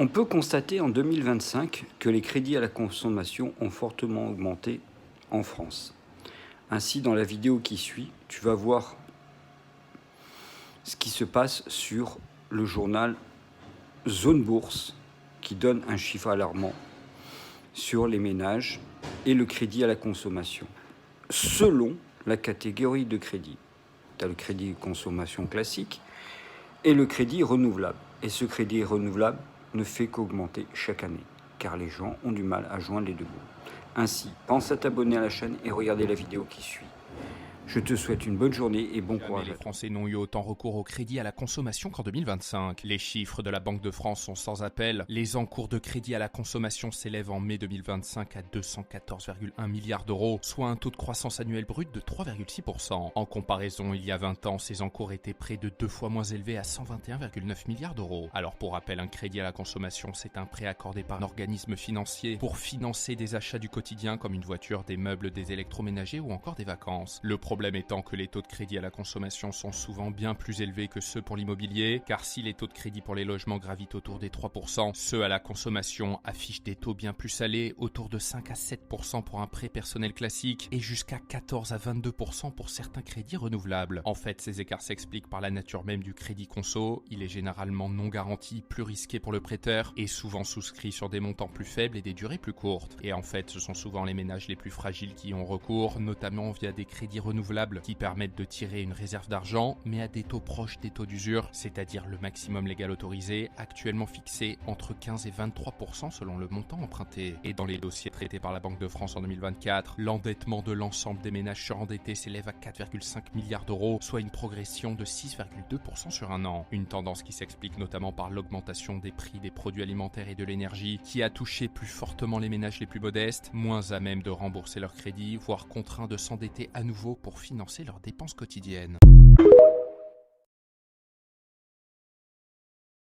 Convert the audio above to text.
On peut constater en 2025 que les crédits à la consommation ont fortement augmenté en France. Ainsi, dans la vidéo qui suit, tu vas voir ce qui se passe sur le journal Zone Bourse qui donne un chiffre alarmant sur les ménages et le crédit à la consommation. Selon la catégorie de crédit, tu as le crédit consommation classique et le crédit renouvelable. Et ce crédit renouvelable ne fait qu'augmenter chaque année, car les gens ont du mal à joindre les deux bouts. Ainsi, pense à t'abonner à la chaîne et regarder la vidéo qui suit. Je te souhaite une bonne journée et bon courage. Les Français n'ont eu autant recours au crédit à la consommation qu'en 2025. Les chiffres de la Banque de France sont sans appel. Les encours de crédit à la consommation s'élèvent en mai 2025 à 214,1 milliards d'euros, soit un taux de croissance annuel brut de 3,6%. En comparaison, il y a 20 ans, ces encours étaient près de 2 fois moins élevés à 121,9 milliards d'euros. Alors pour rappel, un crédit à la consommation, c'est un prêt accordé par un organisme financier pour financer des achats du quotidien comme une voiture, des meubles, des électroménagers ou encore des vacances. Le problème étant que les taux de crédit à la consommation sont souvent bien plus élevés que ceux pour l'immobilier, car si les taux de crédit pour les logements gravitent autour des 3%, ceux à la consommation affichent des taux bien plus salés, autour de 5 à 7% pour un prêt personnel classique et jusqu'à 14 à 22% pour certains crédits renouvelables. En fait, ces écarts s'expliquent par la nature même du crédit conso. Il est généralement non garanti, plus risqué pour le prêteur et souvent souscrit sur des montants plus faibles et des durées plus courtes. Et en fait, ce sont souvent les ménages les plus fragiles qui y ont recours, notamment via des crédits renouvelables qui permettent de tirer une réserve d'argent, mais à des taux proches des taux d'usure, c'est-à-dire le maximum légal autorisé, actuellement fixé entre 15 et 23% selon le montant emprunté. Et dans les dossiers traités par la Banque de France en 2024, l'endettement de l'ensemble des ménages surendettés s'élève à 4,5 milliards d'euros, soit une progression de 6,2% sur un an. Une tendance qui s'explique notamment par l'augmentation des prix des produits alimentaires et de l'énergie, qui a touché plus fortement les ménages les plus modestes, moins à même de rembourser leurs crédits, voire contraints de s'endetter à nouveau pour financer leurs dépenses quotidiennes.